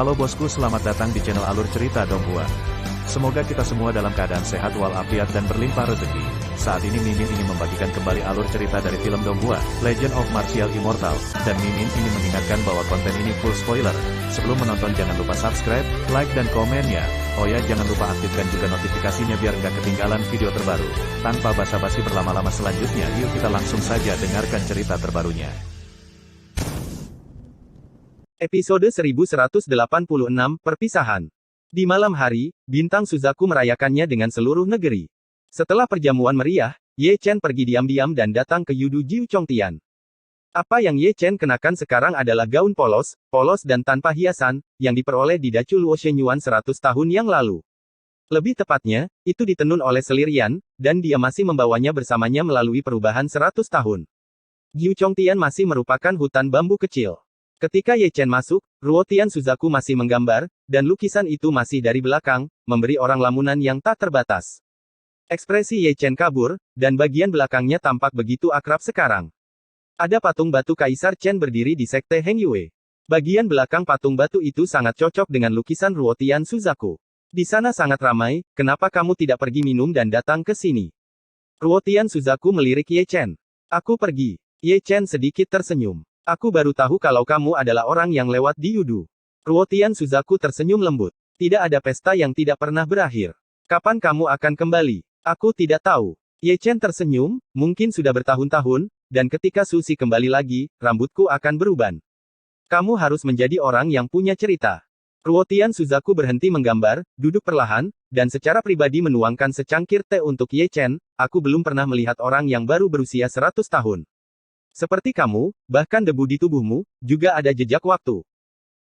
Halo bosku, selamat datang di channel Alur Cerita Donghua. Semoga kita semua dalam keadaan sehat walafiat dan berlimpah rezeki. Saat ini Mimin ingin membagikan kembali alur cerita dari film Donghua, Legend of Martial Immortal, dan Mimin ingin mengingatkan bahwa konten ini full spoiler. Sebelum menonton jangan lupa subscribe, like dan komennya. Oh ya, jangan lupa aktifkan juga notifikasinya biar nggak ketinggalan video terbaru. Tanpa basa-basi berlama-lama selanjutnya, yuk kita langsung saja dengarkan cerita terbarunya. Episode 1186, Perpisahan. Di malam hari, bintang Suzaku merayakannya dengan seluruh negeri. Setelah perjamuan meriah, Ye Chen pergi diam-diam dan datang ke Yudu Jiu Chongtian. Apa yang Ye Chen kenakan sekarang adalah gaun polos dan tanpa hiasan, yang diperoleh di Dacu Luo Shenyuan 100 tahun yang lalu. Lebih tepatnya, itu ditenun oleh Selirian, dan dia masih membawanya bersamanya melalui perubahan 100 tahun. Jiu Chongtian masih merupakan hutan bambu kecil. Ketika Ye Chen masuk, Ruotian Suzaku masih menggambar, dan lukisan itu masih dari belakang, memberi orang lamunan yang tak terbatas. Ekspresi Ye Chen kabur, dan bagian belakangnya tampak begitu akrab sekarang. Ada patung batu Kaisar Chen berdiri di sekte Heng Yue. Bagian belakang patung batu itu sangat cocok dengan lukisan Ruotian Suzaku. Di sana sangat ramai, kenapa kamu tidak pergi minum dan datang ke sini? Ruotian Suzaku melirik Ye Chen. Aku pergi. Ye Chen sedikit tersenyum. Aku baru tahu kalau kamu adalah orang yang lewat di Yudu. Ruotian Suzaku tersenyum lembut. Tidak ada pesta yang tidak pernah berakhir. Kapan kamu akan kembali? Aku tidak tahu. Ye Chen tersenyum, mungkin sudah bertahun-tahun, dan ketika Susi kembali lagi, rambutku akan beruban. Kamu harus menjadi orang yang punya cerita. Ruotian Suzaku berhenti menggambar, duduk perlahan, dan secara pribadi menuangkan secangkir teh untuk Ye Chen. Aku belum pernah melihat orang yang baru berusia 100 tahun. Seperti kamu, bahkan debu di tubuhmu, juga ada jejak waktu.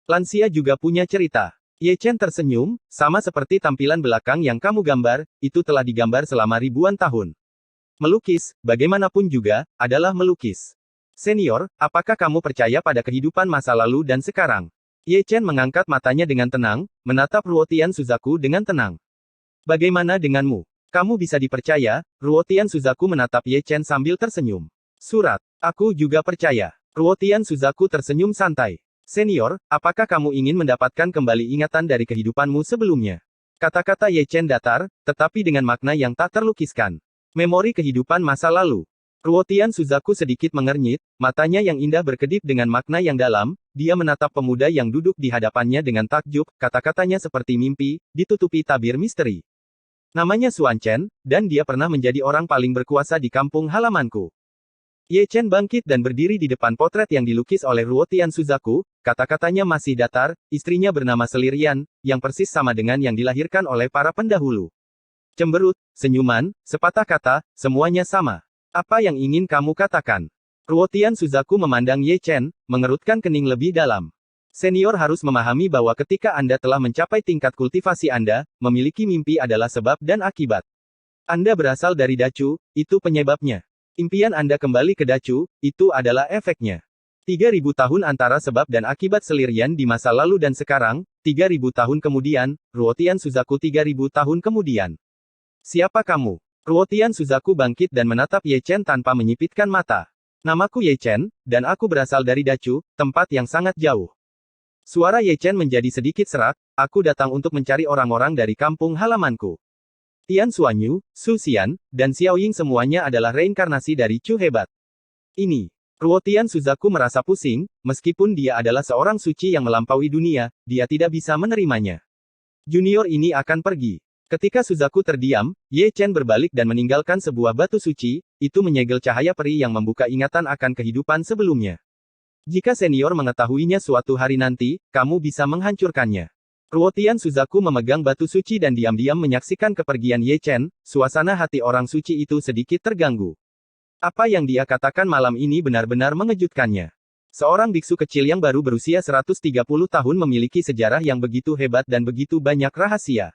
Lansia juga punya cerita. Ye Chen tersenyum, sama seperti tampilan belakang yang kamu gambar, itu telah digambar selama ribuan tahun. Melukis, bagaimanapun juga, adalah melukis. Senior, apakah kamu percaya pada kehidupan masa lalu dan sekarang? Ye Chen mengangkat matanya dengan tenang, menatap Ruotian Suzaku dengan tenang. Bagaimana denganmu? Kamu bisa dipercaya? Ruotian Suzaku menatap Ye Chen sambil tersenyum. Surat. Aku juga percaya. Ruotian Suzaku tersenyum santai. Senior, apakah kamu ingin mendapatkan kembali ingatan dari kehidupanmu sebelumnya? Kata-kata Ye Chen datar, tetapi dengan makna yang tak terlukiskan. Memori kehidupan masa lalu. Ruotian Suzaku sedikit mengernyit, matanya yang indah berkedip dengan makna yang dalam, dia menatap pemuda yang duduk di hadapannya dengan takjub, kata-katanya seperti mimpi, ditutupi tabir misteri. Namanya Suan Chen, dan dia pernah menjadi orang paling berkuasa di kampung halamanku. Ye Chen bangkit dan berdiri di depan potret yang dilukis oleh Ruotian Suzaku, kata-katanya masih datar, istrinya bernama Selirian, yang persis sama dengan yang dilahirkan oleh para pendahulu. Cemberut, senyuman, sepatah kata, semuanya sama. Apa yang ingin kamu katakan? Ruotian Suzaku memandang Ye Chen, mengerutkan kening lebih dalam. Senior harus memahami bahwa ketika Anda telah mencapai tingkat kultivasi Anda, memiliki mimpi adalah sebab dan akibat. Anda berasal dari Dacu, itu penyebabnya. Impian Anda kembali ke Dacu, itu adalah efeknya. 3000 tahun antara sebab dan akibat Selirian di masa lalu dan sekarang, 3000 tahun kemudian, Ruotian Suzaku 3000 tahun kemudian. Siapa kamu? Ruotian Suzaku bangkit dan menatap Ye Chen tanpa menyipitkan mata. Namaku Ye Chen, dan aku berasal dari Dacu, tempat yang sangat jauh. Suara Ye Chen menjadi sedikit serak, aku datang untuk mencari orang-orang dari kampung halamanku. Tian Xuanyu, Su Xian, dan Xiao Ying semuanya adalah reinkarnasi dari Chu hebat. Ini. Ruotian Suzaku merasa pusing, meskipun dia adalah seorang suci yang melampaui dunia, dia tidak bisa menerimanya. Junior ini akan pergi. Ketika Suzaku terdiam, Ye Chen berbalik dan meninggalkan sebuah batu suci, itu menyegel cahaya peri yang membuka ingatan akan kehidupan sebelumnya. Jika senior mengetahuinya suatu hari nanti, kamu bisa menghancurkannya. Ruotian Suzaku memegang batu suci dan diam-diam menyaksikan kepergian Ye Chen, suasana hati orang suci itu sedikit terganggu. Apa yang dia katakan malam ini benar-benar mengejutkannya. Seorang biksu kecil yang baru berusia 130 tahun memiliki sejarah yang begitu hebat dan begitu banyak rahasia.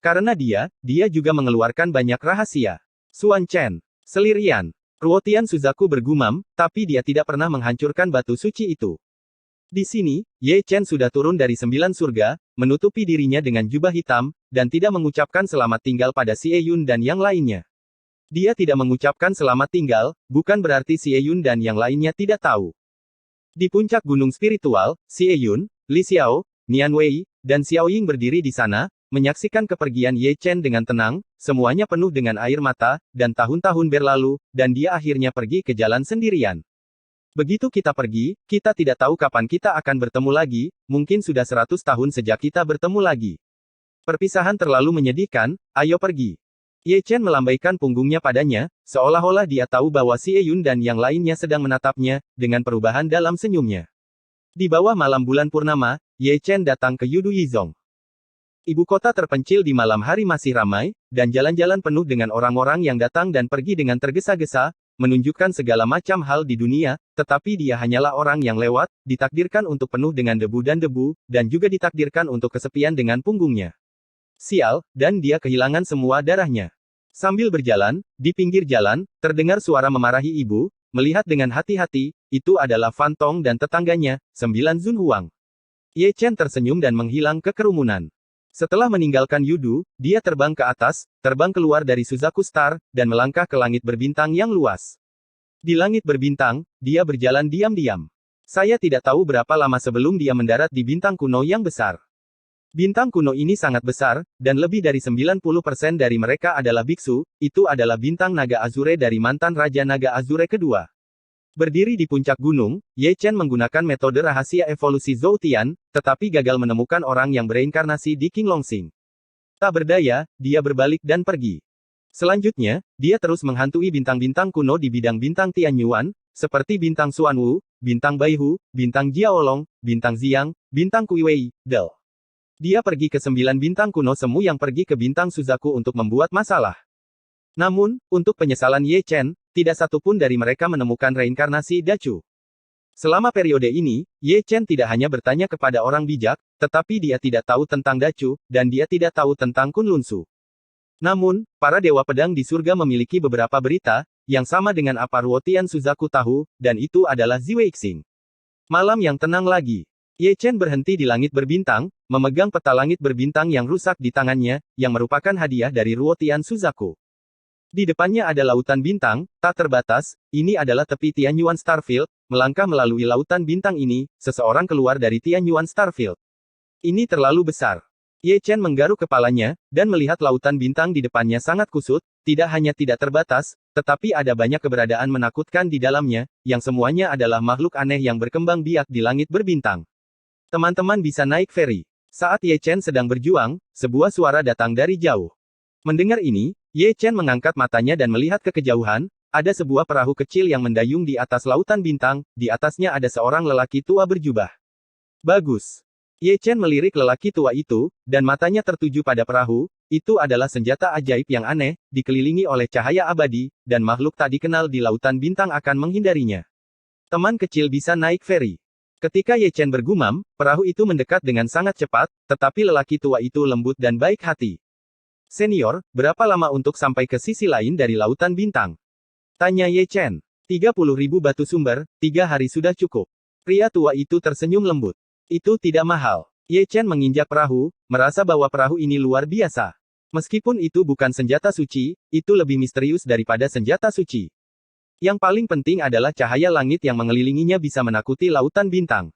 Karena dia juga mengeluarkan banyak rahasia. Suan Chen, Selirian. Ruotian Suzaku bergumam, tapi dia tidak pernah menghancurkan batu suci itu. Di sini, Ye Chen sudah turun dari 9 surga, menutupi dirinya dengan jubah hitam, dan tidak mengucapkan selamat tinggal pada Xie Yun dan yang lainnya. Dia tidak mengucapkan selamat tinggal, bukan berarti Xie Yun dan yang lainnya tidak tahu. Di puncak gunung spiritual, Xie Yun, Li Xiao, Nian Wei, dan Xiao Ying berdiri di sana, menyaksikan kepergian Ye Chen dengan tenang, semuanya penuh dengan air mata, dan tahun-tahun berlalu, dan dia akhirnya pergi ke jalan sendirian. Begitu kita pergi, kita tidak tahu kapan kita akan bertemu lagi, mungkin sudah 100 tahun sejak kita bertemu lagi. Perpisahan terlalu menyedihkan, ayo pergi. Ye Chen melambaikan punggungnya padanya, seolah-olah dia tahu bahwa Xie Yun dan yang lainnya sedang menatapnya, dengan perubahan dalam senyumnya. Di bawah malam bulan purnama, Ye Chen datang ke Yudu Yizong. Ibu kota terpencil di malam hari masih ramai, dan jalan-jalan penuh dengan orang-orang yang datang dan pergi dengan tergesa-gesa, menunjukkan segala macam hal di dunia, tetapi dia hanyalah orang yang lewat, ditakdirkan untuk penuh dengan debu, dan juga ditakdirkan untuk kesepian dengan punggungnya. Sial, dan dia kehilangan semua darahnya. Sambil berjalan, di pinggir jalan, terdengar suara memarahi ibu, melihat dengan hati-hati, itu adalah Fan Tong dan tetangganya, 9 Zun Huang. Ye Chen tersenyum dan menghilang ke kerumunan. Setelah meninggalkan Yudu, dia terbang ke atas, terbang keluar dari Suzaku Star, dan melangkah ke langit berbintang yang luas. Di langit berbintang, dia berjalan diam-diam. Saya tidak tahu berapa lama sebelum dia mendarat di bintang kuno yang besar. Bintang kuno ini sangat besar, dan lebih dari 90% dari mereka adalah biksu, itu adalah bintang naga Azure dari mantan Raja Naga Azure kedua. Berdiri di puncak gunung, Ye Chen menggunakan metode rahasia evolusi Zhou Tian, tetapi gagal menemukan orang yang bereinkarnasi di King Longsing. Tak berdaya, dia berbalik dan pergi. Selanjutnya, dia terus menghantui bintang-bintang kuno di bidang bintang Tianyuan, seperti bintang Xuanwu, bintang Baihu, bintang Jiaolong, bintang Xiang, bintang Kuiwei, Del. Dia pergi ke 9 bintang kuno semu yang pergi ke bintang Suzaku untuk membuat masalah. Namun, untuk penyesalan Ye Chen, tidak satu pun dari mereka menemukan reinkarnasi Dachu. Selama periode ini, Ye Chen tidak hanya bertanya kepada orang bijak, tetapi dia tidak tahu tentang Dachu, dan dia tidak tahu tentang Kunlun Su. Namun, para dewa pedang di surga memiliki beberapa berita, yang sama dengan apa Ruotian Suzaku tahu, dan itu adalah Ziwei Xing. Malam yang tenang lagi. Ye Chen berhenti di langit berbintang, memegang peta langit berbintang yang rusak di tangannya, yang merupakan hadiah dari Ruotian Suzaku. Di depannya ada lautan bintang, tak terbatas, ini adalah tepi Tianyuan Starfield, melangkah melalui lautan bintang ini, seseorang keluar dari Tianyuan Starfield. Ini terlalu besar. Ye Chen menggaruk kepalanya, dan melihat lautan bintang di depannya sangat kusut, tidak hanya tidak terbatas, tetapi ada banyak keberadaan menakutkan di dalamnya, yang semuanya adalah makhluk aneh yang berkembang biak di langit berbintang. Teman-teman bisa naik feri. Saat Ye Chen sedang berjuang, sebuah suara datang dari jauh. Mendengar ini, Ye Chen mengangkat matanya dan melihat ke kejauhan, ada sebuah perahu kecil yang mendayung di atas lautan bintang, di atasnya ada seorang lelaki tua berjubah. Bagus. Ye Chen melirik lelaki tua itu, dan matanya tertuju pada perahu, itu adalah senjata ajaib yang aneh, dikelilingi oleh cahaya abadi, dan makhluk tak dikenal di lautan bintang akan menghindarinya. Teman kecil bisa naik feri. Ketika Ye Chen bergumam, perahu itu mendekat dengan sangat cepat, tetapi lelaki tua itu lembut dan baik hati. Senior, berapa lama untuk sampai ke sisi lain dari lautan bintang? Tanya Ye Chen. 30.000 batu sumber, 3 hari sudah cukup. Pria tua itu tersenyum lembut. Itu tidak mahal. Ye Chen menginjak perahu, merasa bahwa perahu ini luar biasa. Meskipun itu bukan senjata suci, itu lebih misterius daripada senjata suci. Yang paling penting adalah cahaya langit yang mengelilinginya bisa menakuti lautan bintang.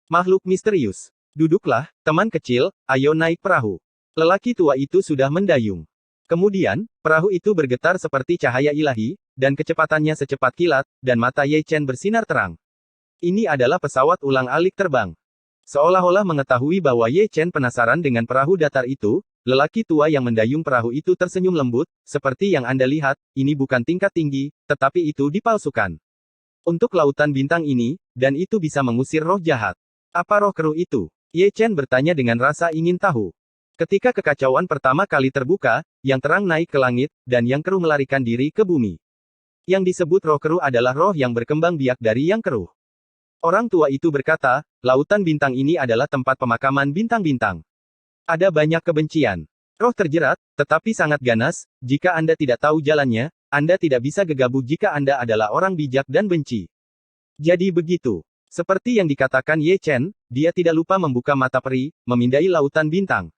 Makhluk misterius. Duduklah, teman kecil, ayo naik perahu. Lelaki tua itu sudah mendayung. Kemudian, perahu itu bergetar seperti cahaya ilahi, dan kecepatannya secepat kilat, dan mata Ye Chen bersinar terang. Ini adalah pesawat ulang-alik terbang. Seolah-olah mengetahui bahwa Ye Chen penasaran dengan perahu datar itu, lelaki tua yang mendayung perahu itu tersenyum lembut, seperti yang Anda lihat, ini bukan tingkat tinggi, tetapi itu dipalsukan. Untuk lautan bintang ini, dan itu bisa mengusir roh jahat. Apa roh keruh itu? Ye Chen bertanya dengan rasa ingin tahu. Ketika kekacauan pertama kali terbuka, yang terang naik ke langit, dan yang keruh melarikan diri ke bumi. Yang disebut roh keruh adalah roh yang berkembang biak dari yang keruh. Orang tua itu berkata, lautan bintang ini adalah tempat pemakaman bintang-bintang. Ada banyak kebencian. Roh terjerat, tetapi sangat ganas, jika Anda tidak tahu jalannya, Anda tidak bisa gegabah jika Anda adalah orang bijak dan benci. Jadi begitu. Seperti yang dikatakan Ye Chen, dia tidak lupa membuka mata peri, memindai lautan bintang.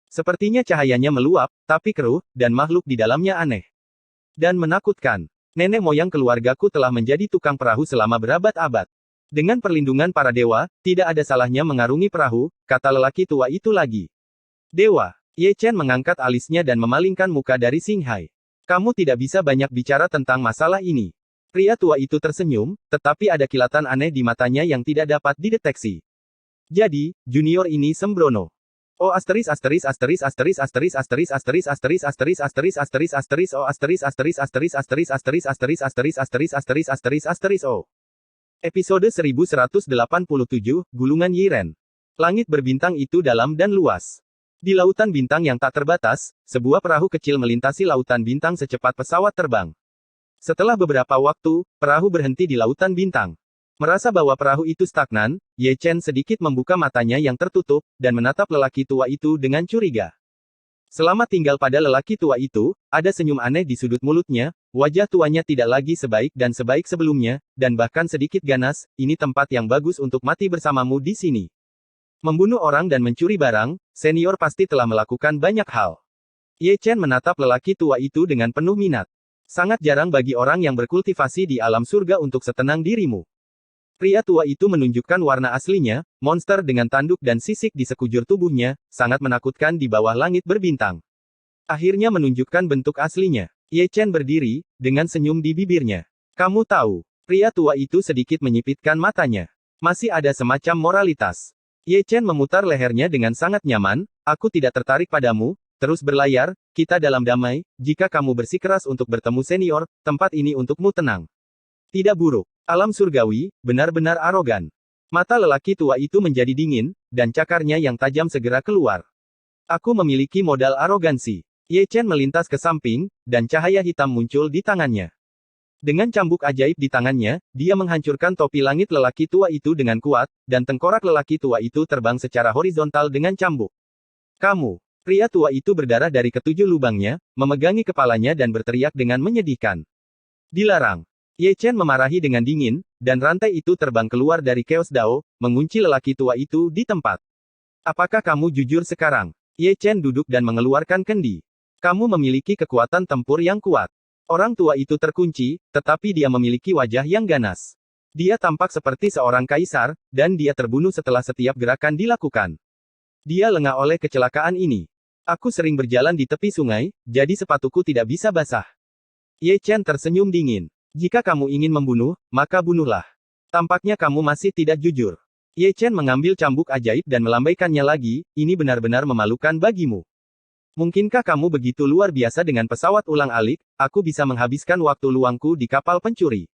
Sepertinya cahayanya meluap, tapi keruh, dan makhluk di dalamnya aneh. Dan menakutkan. Nenek moyang keluargaku telah menjadi tukang perahu selama berabad-abad. Dengan perlindungan para dewa, tidak ada salahnya mengarungi perahu, kata lelaki tua itu lagi. Dewa. Ye Chen mengangkat alisnya dan memalingkan muka dari Xinghai. Kamu tidak bisa banyak bicara tentang masalah ini. Pria tua itu tersenyum, tetapi ada kilatan aneh di matanya yang tidak dapat dideteksi. Jadi, junior ini sembrono. Oh asteris asteris asteris asteris asteris asteris asteris asteris asteris asteris asteris asteris oh asteris asteris asteris asteris asteris asteris asteris asteris asteris asteris asteris oh. Episode 1187, Gulungan Yiren. Langit berbintang itu dalam dan luas. Di lautan bintang yang tak terbatas, sebuah perahu kecil melintasi lautan bintang secepat pesawat terbang. Setelah beberapa waktu, perahu berhenti di lautan bintang. Merasa bahwa perahu itu stagnan, Ye Chen sedikit membuka matanya yang tertutup, dan menatap lelaki tua itu dengan curiga. Selama tinggal pada lelaki tua itu, ada senyum aneh di sudut mulutnya, wajah tuanya tidak lagi sebaik dan sebaik sebelumnya, dan bahkan sedikit ganas, ini tempat yang bagus untuk mati bersamamu di sini. Membunuh orang dan mencuri barang, senior pasti telah melakukan banyak hal. Ye Chen menatap lelaki tua itu dengan penuh minat. Sangat jarang bagi orang yang berkultivasi di alam surga untuk setenang dirimu. Pria tua itu menunjukkan warna aslinya, monster dengan tanduk dan sisik di sekujur tubuhnya, sangat menakutkan di bawah langit berbintang. Akhirnya menunjukkan bentuk aslinya. Ye Chen berdiri, dengan senyum di bibirnya. Kamu tahu, pria tua itu sedikit menyipitkan matanya. Masih ada semacam moralitas. Ye Chen memutar lehernya dengan sangat nyaman, aku tidak tertarik padamu, terus berlayar, kita dalam damai, jika kamu bersikeras untuk bertemu senior, tempat ini untukmu tenang. Tidak buruk. Alam surgawi, benar-benar arogan. Mata lelaki tua itu menjadi dingin, dan cakarnya yang tajam segera keluar. Aku memiliki modal arogansi. Ye Chen melintas ke samping, dan cahaya hitam muncul di tangannya. Dengan cambuk ajaib di tangannya, dia menghancurkan topi langit lelaki tua itu dengan kuat, dan tengkorak lelaki tua itu terbang secara horizontal dengan cambuk. Kamu. Pria tua itu berdarah dari ketujuh lubangnya, memegangi kepalanya dan berteriak dengan menyedihkan. Dilarang. Ye Chen memarahi dengan dingin, dan rantai itu terbang keluar dari Chaos Dao, mengunci lelaki tua itu di tempat. Apakah kamu jujur sekarang? Ye Chen duduk dan mengeluarkan kendi. Kamu memiliki kekuatan tempur yang kuat. Orang tua itu terkunci, tetapi dia memiliki wajah yang ganas. Dia tampak seperti seorang kaisar, dan dia terbunuh setelah setiap gerakan dilakukan. Dia lengah oleh kecelakaan ini. Aku sering berjalan di tepi sungai, jadi sepatuku tidak bisa basah. Ye Chen tersenyum dingin. Jika kamu ingin membunuh, maka bunuhlah. Tampaknya kamu masih tidak jujur. Ye Chen mengambil cambuk ajaib dan melambaikannya lagi, ini benar-benar memalukan bagimu. Mungkinkah kamu begitu luar biasa dengan pesawat ulang-alik, aku bisa menghabiskan waktu luangku di kapal pencuri.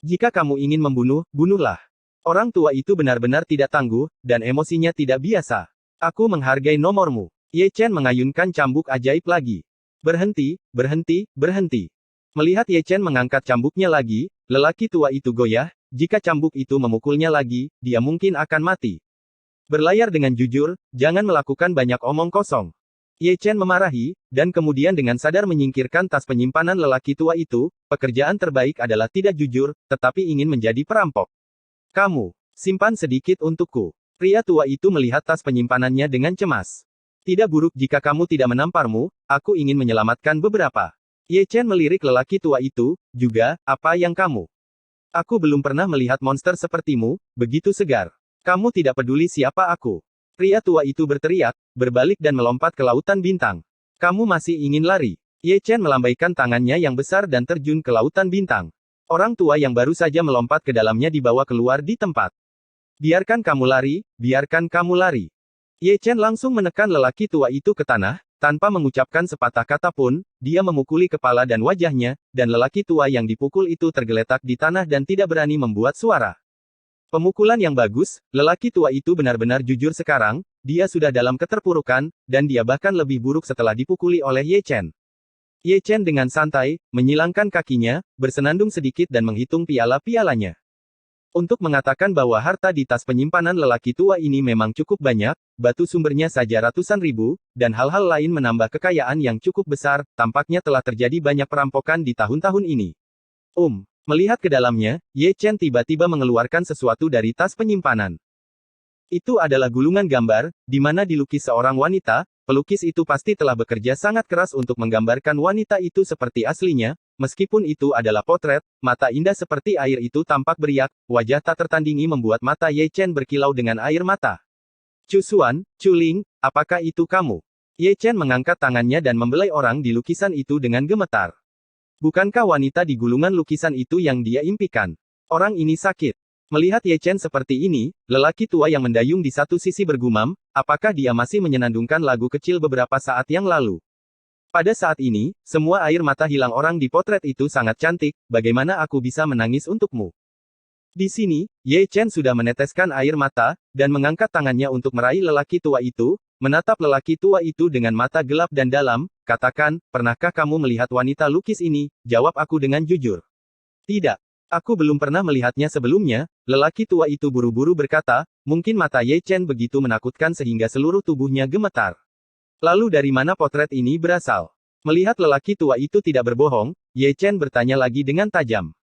Jika kamu ingin membunuh, bunuhlah. Orang tua itu benar-benar tidak tangguh, dan emosinya tidak biasa. Aku menghargai nomormu. Ye Chen mengayunkan cambuk ajaib lagi. Berhenti, berhenti, berhenti. Melihat Ye Chen mengangkat cambuknya lagi, lelaki tua itu goyah, jika cambuk itu memukulnya lagi, dia mungkin akan mati. Berlayar dengan jujur, jangan melakukan banyak omong kosong. Ye Chen memarahi, dan kemudian dengan sadar menyingkirkan tas penyimpanan lelaki tua itu, pekerjaan terbaik adalah tidak jujur, tetapi ingin menjadi perampok. Kamu, simpan sedikit untukku. Pria tua itu melihat tas penyimpanannya dengan cemas. Tidak buruk jika kamu tidak menamparmu, aku ingin menyelamatkan beberapa. Ye Chen melirik lelaki tua itu, juga, apa yang kamu? Aku belum pernah melihat monster sepertimu, begitu segar. Kamu tidak peduli siapa aku. Pria tua itu berteriak, berbalik dan melompat ke lautan bintang. Kamu masih ingin lari? Ye Chen melambaikan tangannya yang besar dan terjun ke lautan bintang. Orang tua yang baru saja melompat ke dalamnya dibawa keluar di tempat. Biarkan kamu lari, biarkan kamu lari. Ye Chen langsung menekan lelaki tua itu ke tanah. Tanpa mengucapkan sepatah kata pun, dia memukuli kepala dan wajahnya, dan lelaki tua yang dipukul itu tergeletak di tanah dan tidak berani membuat suara. Pemukulan yang bagus, lelaki tua itu benar-benar jujur sekarang, dia sudah dalam keterpurukan, dan dia bahkan lebih buruk setelah dipukuli oleh Ye Chen. Ye Chen dengan santai, menyilangkan kakinya, bersenandung sedikit dan menghitung piala-pialanya. Untuk mengatakan bahwa harta di tas penyimpanan lelaki tua ini memang cukup banyak, batu sumbernya saja ratusan ribu, dan hal-hal lain menambah kekayaan yang cukup besar, tampaknya telah terjadi banyak perampokan di tahun-tahun ini. Melihat ke dalamnya, Ye Chen tiba-tiba mengeluarkan sesuatu dari tas penyimpanan. Itu adalah gulungan gambar, di mana dilukis seorang wanita, pelukis itu pasti telah bekerja sangat keras untuk menggambarkan wanita itu seperti aslinya, meskipun itu adalah potret, mata indah seperti air itu tampak beriak, wajah tak tertandingi membuat mata Ye Chen berkilau dengan air mata. Chu Xuan, Chu Ling, apakah itu kamu? Ye Chen mengangkat tangannya dan membelai orang di lukisan itu dengan gemetar. Bukankah wanita di gulungan lukisan itu yang dia impikan? Orang ini sakit. Melihat Ye Chen seperti ini, lelaki tua yang mendayung di satu sisi bergumam, apakah dia masih menyenandungkan lagu kecil beberapa saat yang lalu? Pada saat ini, semua air mata hilang orang di potret itu sangat cantik, bagaimana aku bisa menangis untukmu? Di sini, Ye Chen sudah meneteskan air mata, dan mengangkat tangannya untuk meraih lelaki tua itu, menatap lelaki tua itu dengan mata gelap dan dalam, katakan, pernahkah kamu melihat wanita lukis ini? Jawab aku dengan jujur. Tidak. Aku belum pernah melihatnya sebelumnya, lelaki tua itu buru-buru berkata, mungkin mata Ye Chen begitu menakutkan sehingga seluruh tubuhnya gemetar. Lalu dari mana potret ini berasal? Melihat lelaki tua itu tidak berbohong, Ye Chen bertanya lagi dengan tajam.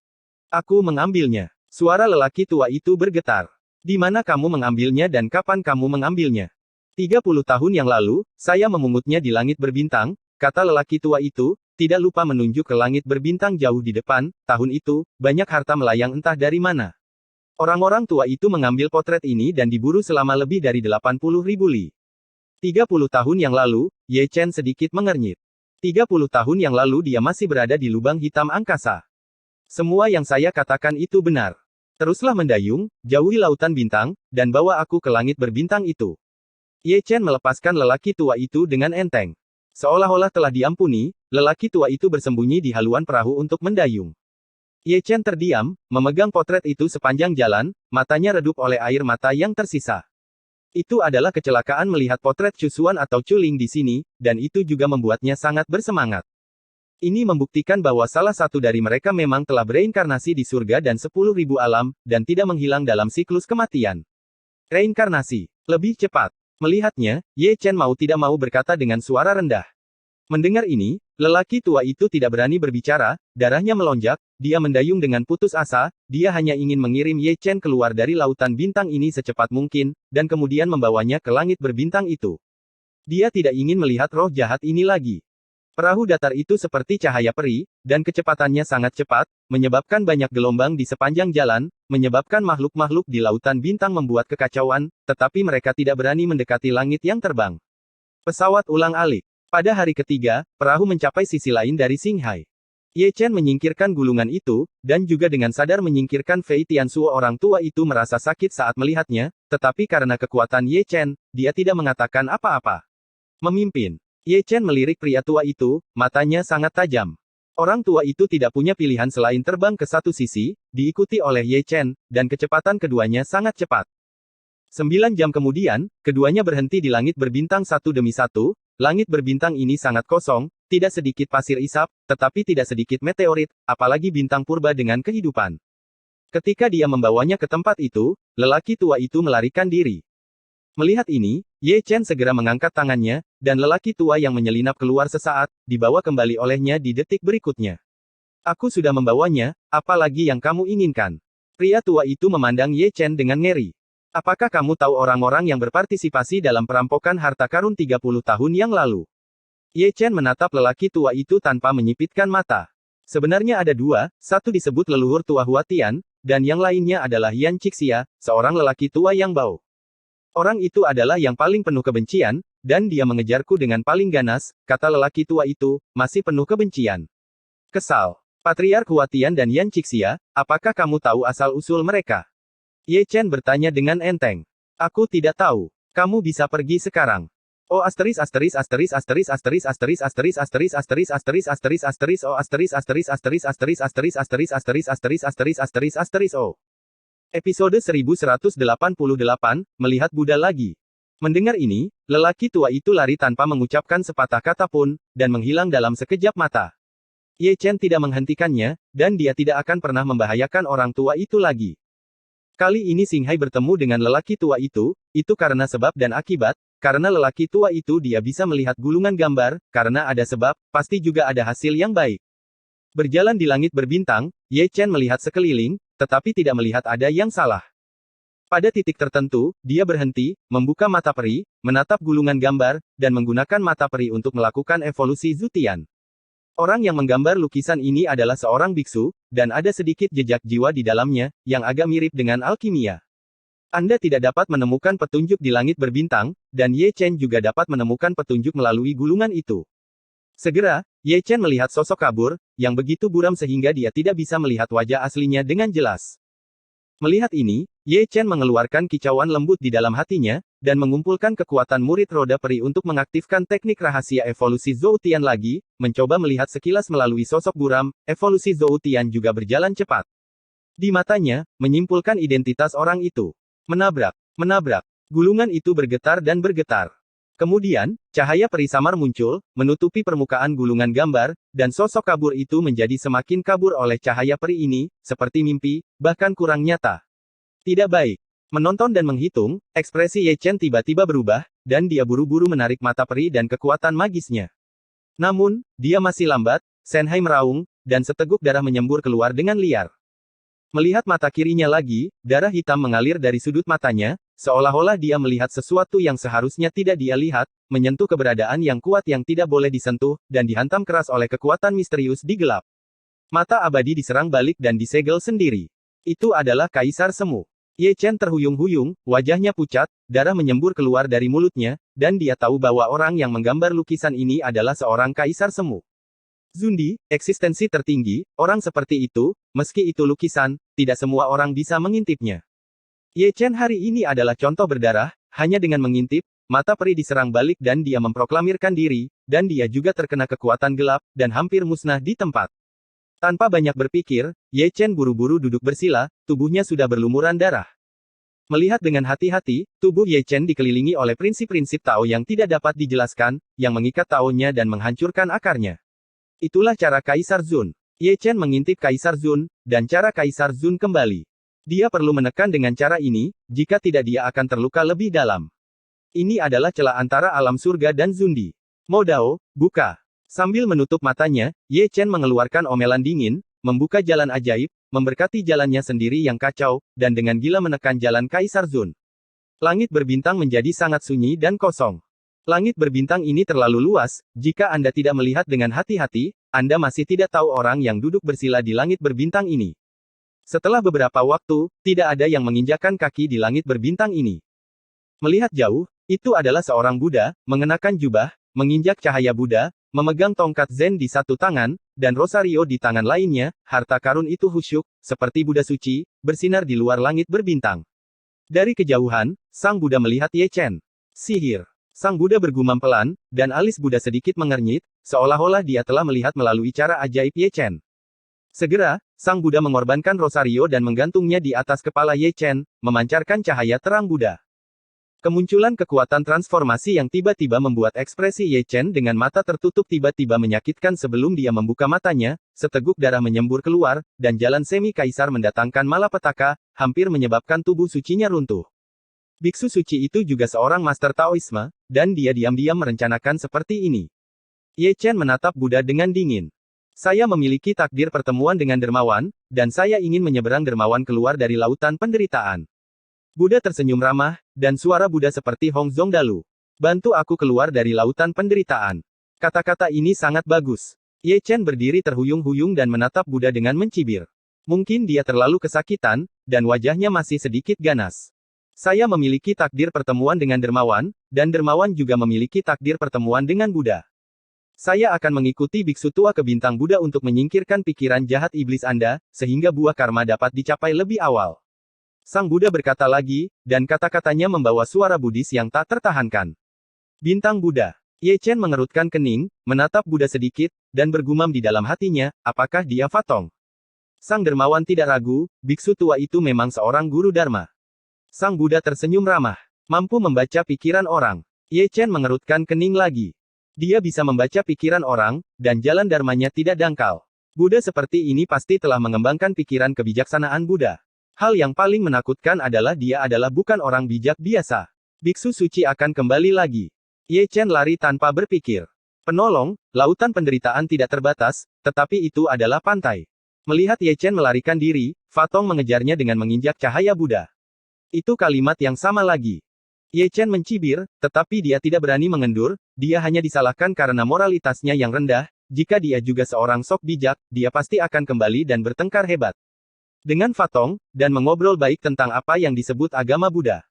Aku mengambilnya. Suara lelaki tua itu bergetar. Di mana kamu mengambilnya dan kapan kamu mengambilnya? 30 tahun yang lalu, saya memungutnya di langit berbintang, kata lelaki tua itu, tidak lupa menunjuk ke langit berbintang jauh di depan, tahun itu, banyak harta melayang entah dari mana. Orang-orang tua itu mengambil potret ini dan diburu selama lebih dari 80.000 li. 30 tahun yang lalu, Ye Chen sedikit mengernyit. 30 tahun yang lalu dia masih berada di lubang hitam angkasa. Semua yang saya katakan itu benar. Teruslah mendayung, jauhi lautan bintang, dan bawa aku ke langit berbintang itu. Ye Chen melepaskan lelaki tua itu dengan enteng. Seolah-olah telah diampuni, lelaki tua itu bersembunyi di haluan perahu untuk mendayung. Ye Chen terdiam, memegang potret itu sepanjang jalan, matanya redup oleh air mata yang tersisa. Itu adalah kecelakaan melihat potret Chu Xuan atau Chu Ling di sini, dan itu juga membuatnya sangat bersemangat. Ini membuktikan bahwa salah satu dari mereka memang telah bereinkarnasi di surga dan 10.000 alam, dan tidak menghilang dalam siklus kematian. Reinkarnasi. Lebih cepat. Melihatnya, Ye Chen mau tidak mau berkata dengan suara rendah. Mendengar ini, lelaki tua itu tidak berani berbicara, darahnya melonjak, dia mendayung dengan putus asa, dia hanya ingin mengirim Ye Chen keluar dari lautan bintang ini secepat mungkin, dan kemudian membawanya ke langit berbintang itu. Dia tidak ingin melihat roh jahat ini lagi. Perahu datar itu seperti cahaya peri, dan kecepatannya sangat cepat, menyebabkan banyak gelombang di sepanjang jalan, menyebabkan makhluk-makhluk di lautan bintang membuat kekacauan, tetapi mereka tidak berani mendekati langit yang terbang. Pesawat ulang-alik. Pada hari ketiga, perahu mencapai sisi lain dari Xinghai. Ye Chen menyingkirkan gulungan itu, dan juga dengan sadar menyingkirkan Fei Tianzuo. Orang tua itu merasa sakit saat melihatnya, tetapi karena kekuatan Ye Chen, dia tidak mengatakan apa-apa. Memimpin. Ye Chen melirik pria tua itu, matanya sangat tajam. Orang tua itu tidak punya pilihan selain terbang ke satu sisi, diikuti oleh Ye Chen, dan kecepatan keduanya sangat cepat. 9 jam kemudian, keduanya berhenti di langit berbintang satu demi satu. Langit berbintang ini sangat kosong, tidak sedikit pasir isap, tetapi tidak sedikit meteorit, apalagi bintang purba dengan kehidupan. Ketika dia membawanya ke tempat itu, lelaki tua itu melarikan diri. Melihat ini, Ye Chen segera mengangkat tangannya, dan lelaki tua yang menyelinap keluar sesaat, dibawa kembali olehnya di detik berikutnya. Aku sudah membawanya, apa lagi yang kamu inginkan? Pria tua itu memandang Ye Chen dengan ngeri. Apakah kamu tahu orang-orang yang berpartisipasi dalam perampokan harta karun 30 tahun yang lalu? Ye Chen menatap lelaki tua itu tanpa menyipitkan mata. Sebenarnya ada dua, satu disebut leluhur tua Huatian, dan yang lainnya adalah Yan Cixia, seorang lelaki tua yang bau. Orang itu adalah yang paling penuh kebencian, dan dia mengejarku dengan paling ganas, kata lelaki tua itu, masih penuh kebencian. Kesal. Patriark Huatian dan Yan Cixia, apakah kamu tahu asal-usul mereka? Ye Chen bertanya dengan enteng. Aku tidak tahu. Kamu bisa pergi sekarang. Oh asteris asteris asteris asteris asteris asteris asteris asteris asteris asteris asteris asteris oh asteris asteris asteris asteris asteris asteris asteris asteris asteris asteris asteris oh. Episode 1188, melihat Buddha lagi. Mendengar ini, lelaki tua itu lari tanpa mengucapkan sepatah kata pun, dan menghilang dalam sekejap mata. Ye Chen tidak menghentikannya, dan dia tidak akan pernah membahayakan orang tua itu lagi. Kali ini Xinghai bertemu dengan lelaki tua itu karena sebab dan akibat, karena lelaki tua itu dia bisa melihat gulungan gambar, karena ada sebab, pasti juga ada hasil yang baik. Berjalan di langit berbintang, Ye Chen melihat sekeliling, tetapi tidak melihat ada yang salah. Pada titik tertentu, dia berhenti, membuka mata peri, menatap gulungan gambar, dan menggunakan mata peri untuk melakukan evolusi Zutian. Orang yang menggambar lukisan ini adalah seorang biksu, dan ada sedikit jejak jiwa di dalamnya, yang agak mirip dengan alkimia. Anda tidak dapat menemukan petunjuk di langit berbintang, dan Ye Chen juga dapat menemukan petunjuk melalui gulungan itu. Segera, Ye Chen melihat sosok kabur, yang begitu buram sehingga dia tidak bisa melihat wajah aslinya dengan jelas. Melihat ini, Ye Chen mengeluarkan kicauan lembut di dalam hatinya, dan mengumpulkan kekuatan murid roda peri untuk mengaktifkan teknik rahasia evolusi Zhou Tian lagi, mencoba melihat sekilas melalui sosok buram, evolusi Zhou Tian juga berjalan cepat. Di matanya, menyimpulkan identitas orang itu. Menabrak, menabrak. Gulungan itu bergetar dan bergetar. Kemudian, cahaya peri samar muncul, menutupi permukaan gulungan gambar, dan sosok kabur itu menjadi semakin kabur oleh cahaya peri ini, seperti mimpi, bahkan kurang nyata. Tidak baik. Menonton dan menghitung, ekspresi Ye Chen tiba-tiba berubah, dan dia buru-buru menarik mata peri dan kekuatan magisnya. Namun, dia masih lambat, Shenhai meraung, dan seteguk darah menyembur keluar dengan liar. Melihat mata kirinya lagi, darah hitam mengalir dari sudut matanya, seolah-olah dia melihat sesuatu yang seharusnya tidak dia lihat, menyentuh keberadaan yang kuat yang tidak boleh disentuh, dan dihantam keras oleh kekuatan misterius di gelap. Mata abadi diserang balik dan disegel sendiri. Itu adalah Kaisar Semu. Ye Chen terhuyung-huyung, wajahnya pucat, darah menyembur keluar dari mulutnya, dan dia tahu bahwa orang yang menggambar lukisan ini adalah seorang Kaisar Semu. Zundi, eksistensi tertinggi, orang seperti itu, meski itu lukisan, tidak semua orang bisa mengintipnya. Ye Chen hari ini adalah contoh berdarah, hanya dengan mengintip, mata peri diserang balik dan dia memproklamirkan diri, dan dia juga terkena kekuatan gelap, dan hampir musnah di tempat. Tanpa banyak berpikir, Ye Chen buru-buru duduk bersila, tubuhnya sudah berlumuran darah. Melihat dengan hati-hati, tubuh Ye Chen dikelilingi oleh prinsip-prinsip Tao yang tidak dapat dijelaskan, yang mengikat Tao-nya dan menghancurkan akarnya. Itulah cara Kaisar Zun. Ye Chen mengintip Kaisar Zun, dan cara Kaisar Zun kembali. Dia perlu menekan dengan cara ini, jika tidak dia akan terluka lebih dalam. Ini adalah celah antara alam surga dan Zundi. Modao, buka. Sambil menutup matanya, Ye Chen mengeluarkan omelan dingin, membuka jalan ajaib, memberkati jalannya sendiri yang kacau, dan dengan gila menekan jalan Kaisar Zun. Langit berbintang menjadi sangat sunyi dan kosong. Langit berbintang ini terlalu luas, jika Anda tidak melihat dengan hati-hati, Anda masih tidak tahu orang yang duduk bersila di langit berbintang ini. Setelah beberapa waktu, tidak ada yang menginjakkan kaki di langit berbintang ini. Melihat jauh, itu adalah seorang Buddha, mengenakan jubah, menginjak cahaya Buddha, memegang tongkat Zen di satu tangan, dan rosario di tangan lainnya, harta karun itu khusyuk, seperti Buddha suci, bersinar di luar langit berbintang. Dari kejauhan, Sang Buddha melihat Ye Chen. Sihir. Sang Buddha bergumam pelan, dan alis Buddha sedikit mengernyit, seolah-olah dia telah melihat melalui cara ajaib Ye Chen. Segera, Sang Buddha mengorbankan rosario dan menggantungnya di atas kepala Ye Chen, memancarkan cahaya terang Buddha. Kemunculan kekuatan transformasi yang tiba-tiba membuat ekspresi Ye Chen dengan mata tertutup tiba-tiba menyakitkan sebelum dia membuka matanya, seteguk darah menyembur keluar, dan jalan semi-kaisar mendatangkan malapetaka, hampir menyebabkan tubuh sucinya runtuh. Biksu suci itu juga seorang master Taoisme, dan dia diam-diam merencanakan seperti ini. Ye Chen menatap Buddha dengan dingin. Saya memiliki takdir pertemuan dengan dermawan, dan saya ingin menyeberang dermawan keluar dari lautan penderitaan. Buddha tersenyum ramah, dan suara Buddha seperti Hong Zhongdalu. Bantu aku keluar dari lautan penderitaan. Kata-kata ini sangat bagus. Ye Chen berdiri terhuyung-huyung dan menatap Buddha dengan mencibir. Mungkin dia terlalu kesakitan, dan wajahnya masih sedikit ganas. Saya memiliki takdir pertemuan dengan dermawan, dan dermawan juga memiliki takdir pertemuan dengan Buddha. Saya akan mengikuti biksu tua ke bintang Buddha untuk menyingkirkan pikiran jahat iblis Anda, sehingga buah karma dapat dicapai lebih awal. Sang Buddha berkata lagi, dan kata-katanya membawa suara Buddhis yang tak tertahankan. Bintang Buddha. Ye Chen mengerutkan kening, menatap Buddha sedikit, dan bergumam di dalam hatinya, apakah dia Fatong? Sang dermawan tidak ragu, biksu tua itu memang seorang guru Dharma. Sang Buddha tersenyum ramah. Mampu membaca pikiran orang. Ye Chen mengerutkan kening lagi. Dia bisa membaca pikiran orang, dan jalan dharmanya tidak dangkal. Buddha seperti ini pasti telah mengembangkan pikiran kebijaksanaan Buddha. Hal yang paling menakutkan adalah dia adalah bukan orang bijak biasa. Biksu suci akan kembali lagi. Ye Chen lari tanpa berpikir. Penolong, lautan penderitaan tidak terbatas, tetapi itu adalah pantai. Melihat Ye Chen melarikan diri, Fatong mengejarnya dengan menginjak cahaya Buddha. Itu kalimat yang sama lagi. Ye Chen mencibir, tetapi dia tidak berani mengendur, dia hanya disalahkan karena moralitasnya yang rendah, jika dia juga seorang sok bijak, dia pasti akan kembali dan bertengkar hebat dengan Fatong, dan mengobrol baik tentang apa yang disebut agama Buddha.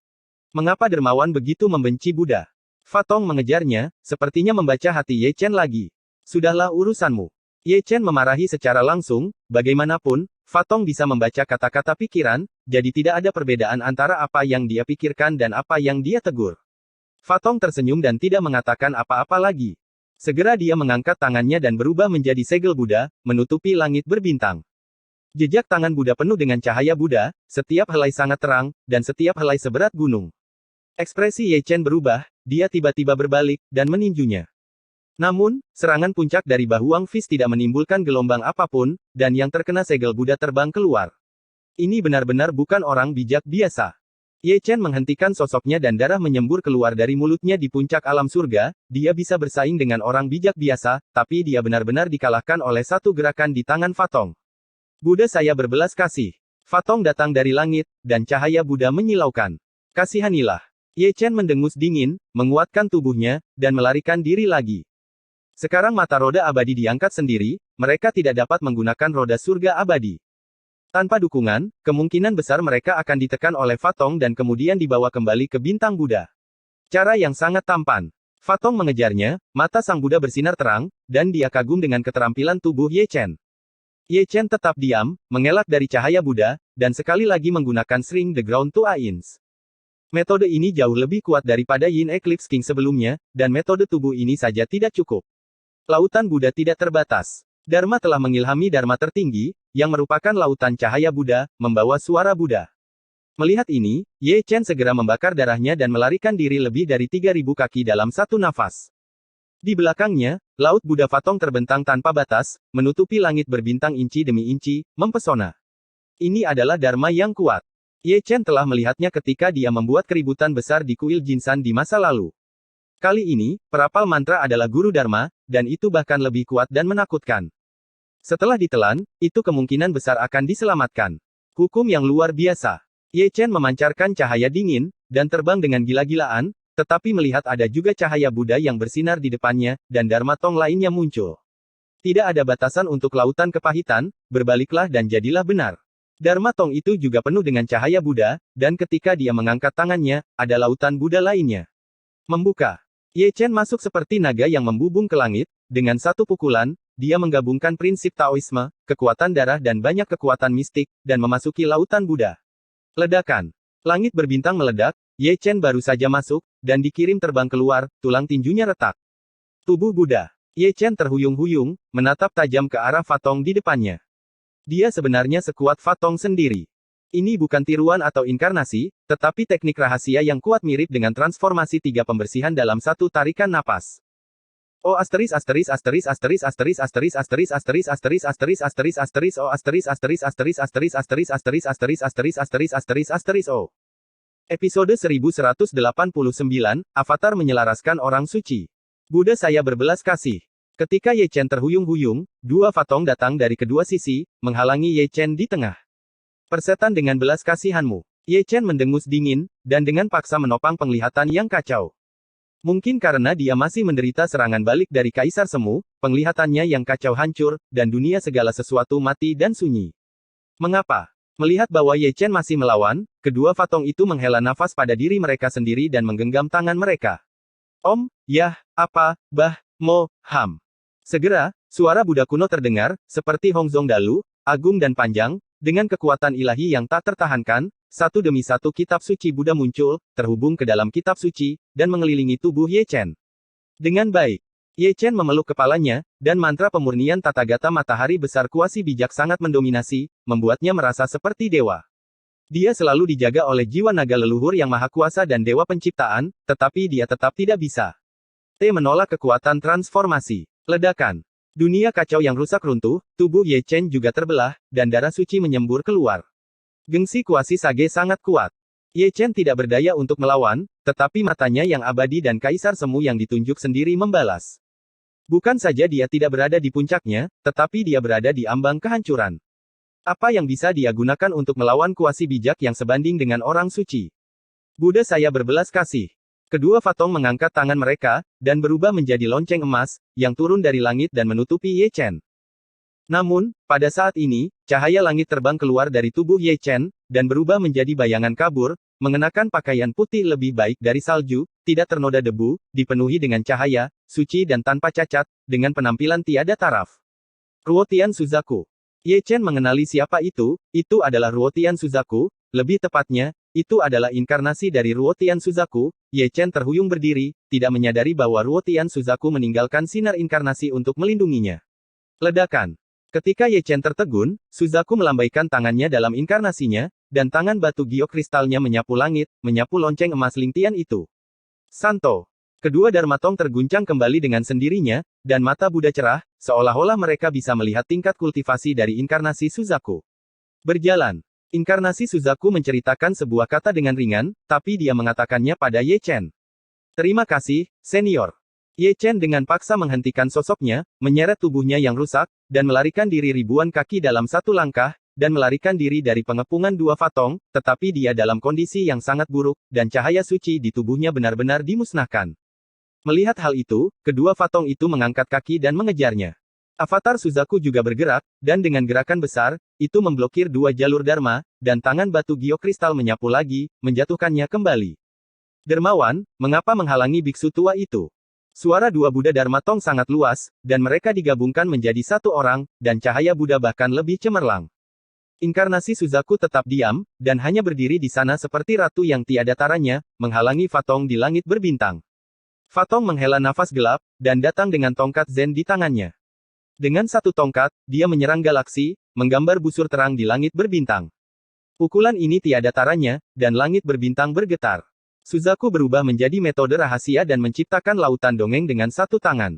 Mengapa dermawan begitu membenci Buddha? Fatong mengejarnya, sepertinya membaca hati Ye Chen lagi. Sudahlah urusanmu. Ye Chen memarahi secara langsung, bagaimanapun, Fatong bisa membaca kata-kata pikiran, jadi tidak ada perbedaan antara apa yang dia pikirkan dan apa yang dia tegur. Fatong tersenyum dan tidak mengatakan apa-apa lagi. Segera dia mengangkat tangannya dan berubah menjadi segel Buddha, menutupi langit berbintang. Jejak tangan Buddha penuh dengan cahaya Buddha, setiap helai sangat terang, dan setiap helai seberat gunung. Ekspresi Ye Chen berubah, dia tiba-tiba berbalik, dan meninjunya. Namun, serangan puncak dari Bahuang Fist tidak menimbulkan gelombang apapun, dan yang terkena segel Buddha terbang keluar. Ini benar-benar bukan orang bijak biasa. Ye Chen menghentikan sosoknya dan darah menyembur keluar dari mulutnya di puncak alam surga, dia bisa bersaing dengan orang bijak biasa, tapi dia benar-benar dikalahkan oleh satu gerakan di tangan Fatong. Buddha saya berbelas kasih. Fatong datang dari langit, dan cahaya Buddha menyilaukan. Kasihanilah. Ye Chen mendengus dingin, menguatkan tubuhnya, dan melarikan diri lagi. Sekarang mata roda abadi diangkat sendiri, mereka tidak dapat menggunakan roda surga abadi. Tanpa dukungan, kemungkinan besar mereka akan ditekan oleh Fatong dan kemudian dibawa kembali ke bintang Buddha. Cara yang sangat tampan. Fatong mengejarnya, mata sang Buddha bersinar terang, dan dia kagum dengan keterampilan tubuh Ye Chen. Ye Chen tetap diam, mengelak dari cahaya Buddha, dan sekali lagi menggunakan String the Ground to Ains. Metode ini jauh lebih kuat daripada Yin Eclipse King sebelumnya, dan metode tubuh ini saja tidak cukup. Lautan Buddha tidak terbatas. Dharma telah mengilhami Dharma tertinggi, yang merupakan lautan cahaya Buddha, membawa suara Buddha. Melihat ini, Ye Chen segera membakar darahnya dan melarikan diri lebih dari 3.000 kaki dalam satu nafas. Di belakangnya, Laut Buddha Fatong terbentang tanpa batas, menutupi langit berbintang inci demi inci, mempesona. Ini adalah Dharma yang kuat. Ye Chen telah melihatnya ketika dia membuat keributan besar di kuil Jinsan di masa lalu. Kali ini, perapal mantra adalah guru Dharma, dan itu bahkan lebih kuat dan menakutkan. Setelah ditelan, itu kemungkinan besar akan diselamatkan. Hukum yang luar biasa. Ye Chen memancarkan cahaya dingin, dan terbang dengan gila-gilaan, tetapi melihat ada juga cahaya Buddha yang bersinar di depannya, dan Dharma Tong lainnya muncul. Tidak ada batasan untuk lautan kepahitan, berbaliklah dan jadilah benar. Dharma Tong itu juga penuh dengan cahaya Buddha, dan ketika dia mengangkat tangannya, ada lautan Buddha lainnya. Membuka. Ye Chen masuk seperti naga yang membubung ke langit, dengan satu pukulan, dia menggabungkan prinsip Taoisme, kekuatan darah dan banyak kekuatan mistik, dan memasuki lautan Buddha. Ledakan. Langit berbintang meledak, Ye Chen baru saja masuk, dan dikirim terbang keluar, tulang tinjunya retak. Tubuh Buddha. Ye Chen terhuyung-huyung, menatap tajam ke arah Fatong di depannya. Dia sebenarnya sekuat Fatong sendiri. Ini bukan tiruan atau inkarnasi, tetapi teknik rahasia yang kuat mirip dengan transformasi 3 pembersihan dalam satu tarikan napas. O asteris asteris asteris asteris asteris asteris asteris asteris asteris asteris asteris asteris O asteris asteris asteris asteris asteris asteris asteris asteris asteris asteris asteris O. Episode 1189, Avatar menyelaraskan orang suci. Buddha saya berbelas kasih. Ketika Ye Chen terhuyung-huyung, 2 Fatong datang dari kedua sisi, menghalangi Ye Chen di tengah. Persetan dengan belas kasihanmu. Ye Chen mendengus dingin, dan dengan paksa menopang penglihatan yang kacau. Mungkin karena dia masih menderita serangan balik dari Kaisar Semu, penglihatannya yang kacau hancur, dan dunia segala sesuatu mati dan sunyi. Mengapa? Melihat bahwa Ye Chen masih melawan, kedua Fatong itu menghela nafas pada diri mereka sendiri dan menggenggam tangan mereka. Om, Yah, Apa, Bah, Mo, Ham. Segera, suara Buddha kuno terdengar, seperti Hongzong Dalu, agung dan panjang, dengan kekuatan ilahi yang tak tertahankan, satu demi satu kitab suci Buddha muncul, terhubung ke dalam kitab suci, dan mengelilingi tubuh Ye Chen. Dengan baik, Ye Chen memeluk kepalanya, dan mantra pemurnian Tathagata matahari besar kuasi bijak sangat mendominasi, membuatnya merasa seperti dewa. Dia selalu dijaga oleh jiwa naga leluhur yang maha kuasa dan dewa penciptaan, tetapi dia tetap tidak bisa. Menolak kekuatan transformasi. Ledakan. Dunia kacau yang rusak runtuh, tubuh Ye Chen juga terbelah, dan darah suci menyembur keluar. Gengsi kuasi Sage sangat kuat. Ye Chen tidak berdaya untuk melawan, tetapi matanya yang abadi dan Kaisar Semu yang ditunjuk sendiri membalas. Bukan saja dia tidak berada di puncaknya, tetapi dia berada di ambang kehancuran. Apa yang bisa dia gunakan untuk melawan kuasi bijak yang sebanding dengan orang suci? Buddha saya berbelas kasih. Kedua Fatong mengangkat tangan mereka, dan berubah menjadi lonceng emas, yang turun dari langit dan menutupi Ye Chen. Namun, pada saat ini, cahaya langit terbang keluar dari tubuh Ye Chen, dan berubah menjadi bayangan kabur, mengenakan pakaian putih lebih baik dari salju, tidak ternoda debu, dipenuhi dengan cahaya, suci dan tanpa cacat, dengan penampilan tiada taraf. Ruotian Suzaku. Ye Chen mengenali siapa itu adalah Ruotian Suzaku, lebih tepatnya, itu adalah inkarnasi dari Ruotian Suzaku. Ye Chen terhuyung berdiri, tidak menyadari bahwa Ruotian Suzaku meninggalkan sinar inkarnasi untuk melindunginya. Ledakan. Ketika Ye Chen tertegun, Suzaku melambaikan tangannya dalam inkarnasinya, dan tangan batu giok kristalnya menyapu langit, menyapu lonceng emas Lingtian itu. Santo. Kedua Dharmatong terguncang kembali dengan sendirinya, dan mata Buddha cerah, seolah-olah mereka bisa melihat tingkat kultivasi dari inkarnasi Suzaku. Berjalan. Inkarnasi Suzaku menceritakan sebuah kata dengan ringan, tapi dia mengatakannya pada Ye Chen. Terima kasih, senior. Ye Chen dengan paksa menghentikan sosoknya, menyeret tubuhnya yang rusak, dan melarikan diri ribuan kaki dalam satu langkah, dan melarikan diri dari pengepungan dua Fatong, tetapi dia dalam kondisi yang sangat buruk, dan cahaya suci di tubuhnya benar-benar dimusnahkan. Melihat hal itu, kedua Fatong itu mengangkat kaki dan mengejarnya. Avatar Suzaku juga bergerak, dan dengan gerakan besar, itu memblokir dua jalur Dharma, dan tangan batu giok kristal menyapu lagi, menjatuhkannya kembali. Dermawan, mengapa menghalangi biksu tua itu? Suara dua Buddha Dharmatong sangat luas, dan mereka digabungkan menjadi satu orang, dan cahaya Buddha bahkan lebih cemerlang. Inkarnasi Suzaku tetap diam, dan hanya berdiri di sana seperti ratu yang tiada taranya, menghalangi Fatong di langit berbintang. Fatong menghela nafas gelap, dan datang dengan tongkat Zen di tangannya. Dengan satu tongkat, dia menyerang galaksi, menggambar busur terang di langit berbintang. Pukulan ini tiada taranya, dan langit berbintang bergetar. Suzaku berubah menjadi metode rahasia dan menciptakan lautan dongeng dengan satu tangan.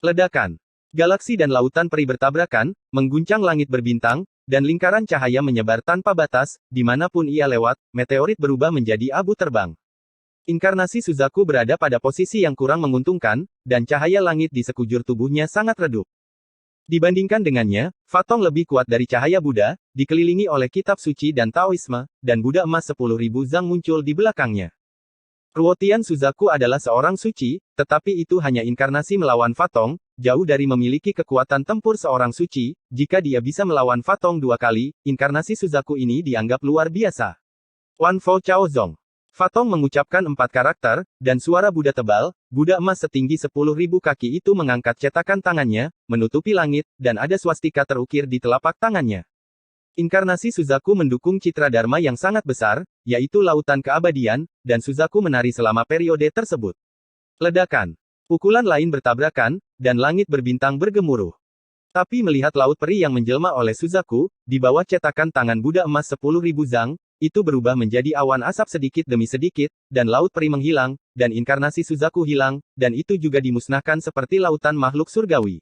Ledakan. Galaksi dan lautan peri bertabrakan, mengguncang langit berbintang, dan lingkaran cahaya menyebar tanpa batas, dimanapun ia lewat, meteorit berubah menjadi abu terbang. Inkarnasi Suzaku berada pada posisi yang kurang menguntungkan, dan cahaya langit di sekujur tubuhnya sangat redup. Dibandingkan dengannya, Fatong lebih kuat dari cahaya Buddha, dikelilingi oleh kitab suci dan Taoisme, dan Buddha emas 10.000 zang muncul di belakangnya. Ruotian Suzaku adalah seorang suci, tetapi itu hanya inkarnasi melawan Fatong, jauh dari memiliki kekuatan tempur seorang suci. Jika dia bisa melawan Fatong dua kali, inkarnasi Suzaku ini dianggap luar biasa. Wan Fo Chao Zong. Fatong mengucapkan 4 karakter, dan suara Buddha tebal, Buddha emas setinggi 10.000 kaki itu mengangkat cetakan tangannya, menutupi langit, dan ada swastika terukir di telapak tangannya. Inkarnasi Suzaku mendukung citra Dharma yang sangat besar, yaitu lautan keabadian, dan Suzaku menari selama periode tersebut. Ledakan. Pukulan lain bertabrakan, dan langit berbintang bergemuruh. Tapi melihat laut peri yang menjelma oleh Suzaku, di bawah cetakan tangan Buddha emas 10.000 zang, itu berubah menjadi awan asap sedikit demi sedikit, dan laut peri menghilang, dan inkarnasi Suzaku hilang, dan itu juga dimusnahkan seperti lautan makhluk surgawi.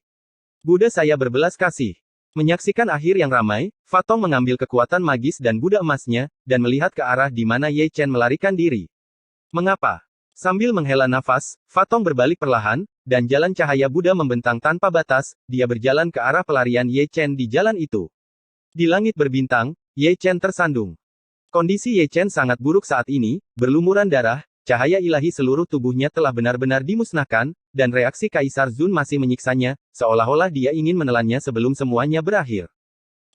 Buddha saya berbelas kasih. Menyaksikan akhir yang ramai, Fatong mengambil kekuatan magis dan Buddha emasnya, dan melihat ke arah di mana Ye Chen melarikan diri. Mengapa? Sambil menghela nafas, Fatong berbalik perlahan, dan jalan cahaya Buddha membentang tanpa batas, dia berjalan ke arah pelarian Ye Chen di jalan itu. Di langit berbintang, Ye Chen tersandung. Kondisi Ye Chen sangat buruk saat ini, berlumuran darah, cahaya ilahi seluruh tubuhnya telah benar-benar dimusnahkan, dan reaksi Kaisar Zun masih menyiksanya, seolah-olah dia ingin menelannya sebelum semuanya berakhir.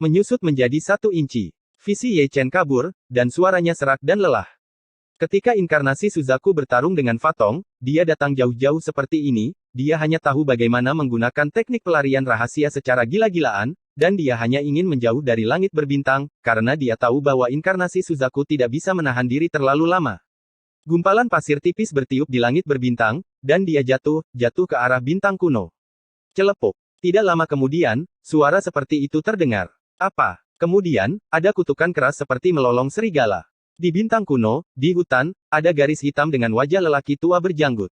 Menyusut menjadi 1 inci. Visi Ye Chen kabur, dan suaranya serak dan lelah. Ketika inkarnasi Suzaku bertarung dengan Fatong, dia datang jauh-jauh seperti ini, dia hanya tahu bagaimana menggunakan teknik pelarian rahasia secara gila-gilaan, dan dia hanya ingin menjauh dari langit berbintang, karena dia tahu bahwa inkarnasi Suzaku tidak bisa menahan diri terlalu lama. Gumpalan pasir tipis bertiup di langit berbintang, dan dia jatuh ke arah bintang kuno. Celepuk. Tidak lama kemudian, suara seperti itu terdengar. Apa? Kemudian, ada kutukan keras seperti melolong serigala. Di bintang kuno, di hutan, ada garis hitam dengan wajah lelaki tua berjanggut.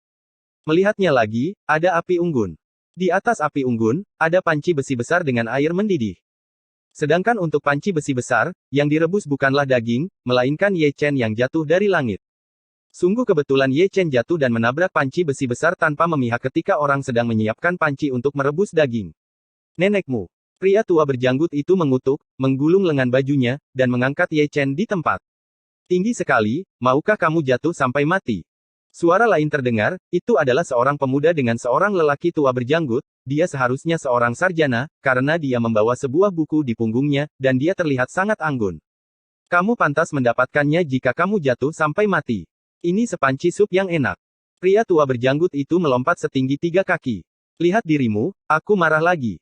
Melihatnya lagi, ada api unggun. Di atas api unggun, ada panci besi besar dengan air mendidih. Sedangkan untuk panci besi besar, yang direbus bukanlah daging, melainkan Ye Chen yang jatuh dari langit. Sungguh kebetulan Ye Chen jatuh dan menabrak panci besi besar tanpa memihak ketika orang sedang menyiapkan panci untuk merebus daging. Nenekmu. Pria tua berjanggut itu mengutuk, menggulung lengan bajunya, dan mengangkat Ye Chen di tempat. Tinggi sekali, maukah kamu jatuh sampai mati? Suara lain terdengar, itu adalah seorang pemuda dengan seorang lelaki tua berjanggut, dia seharusnya seorang sarjana, karena dia membawa sebuah buku di punggungnya, dan dia terlihat sangat anggun. Kamu pantas mendapatkannya jika kamu jatuh sampai mati. Ini sepanci sup yang enak. Pria tua berjanggut itu melompat setinggi 3 kaki. Lihat dirimu, aku marah lagi.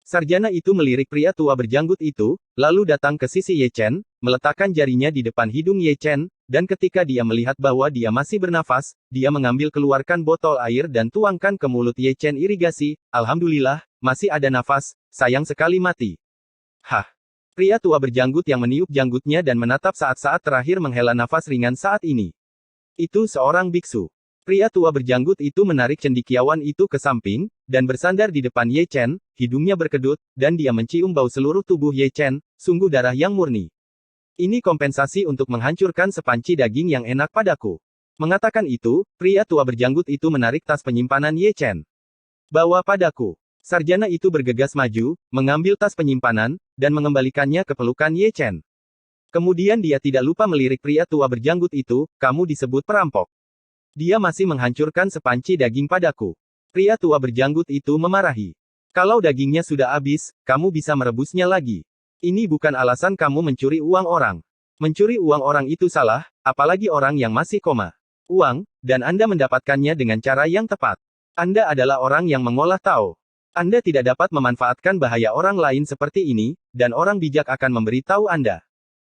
Sarjana itu melirik pria tua berjanggut itu, lalu datang ke sisi Ye Chen, meletakkan jarinya di depan hidung Ye Chen, dan ketika dia melihat bahwa dia masih bernafas, dia mengambil keluarkan botol air dan tuangkan ke mulut Ye Chen irigasi, alhamdulillah, masih ada nafas, sayang sekali mati. Hah! Pria tua berjanggut yang meniup janggutnya dan menatap saat-saat terakhir menghela nafas ringan saat ini. Itu seorang biksu. Pria tua berjanggut itu menarik cendekiawan itu ke samping, dan bersandar di depan Ye Chen, hidungnya berkedut, dan dia mencium bau seluruh tubuh Ye Chen, sungguh darah yang murni. Ini kompensasi untuk menghancurkan sepanci daging yang enak padaku. Mengatakan itu, pria tua berjanggut itu menarik tas penyimpanan Ye Chen. Bawa padaku. Sarjana itu bergegas maju, mengambil tas penyimpanan, dan mengembalikannya ke pelukan Ye Chen. Kemudian dia tidak lupa melirik pria tua berjanggut itu, kamu disebut perampok. Dia masih menghancurkan sepanci daging padaku. Pria tua berjanggut itu memarahi. Kalau dagingnya sudah habis, kamu bisa merebusnya lagi. Ini bukan alasan kamu mencuri uang orang. Mencuri uang orang itu salah, apalagi orang yang masih koma. Uang, dan Anda mendapatkannya dengan cara yang tepat. Anda adalah orang yang mengolah Tao. Anda tidak dapat memanfaatkan bahaya orang lain seperti ini, dan orang bijak akan memberitahu Anda.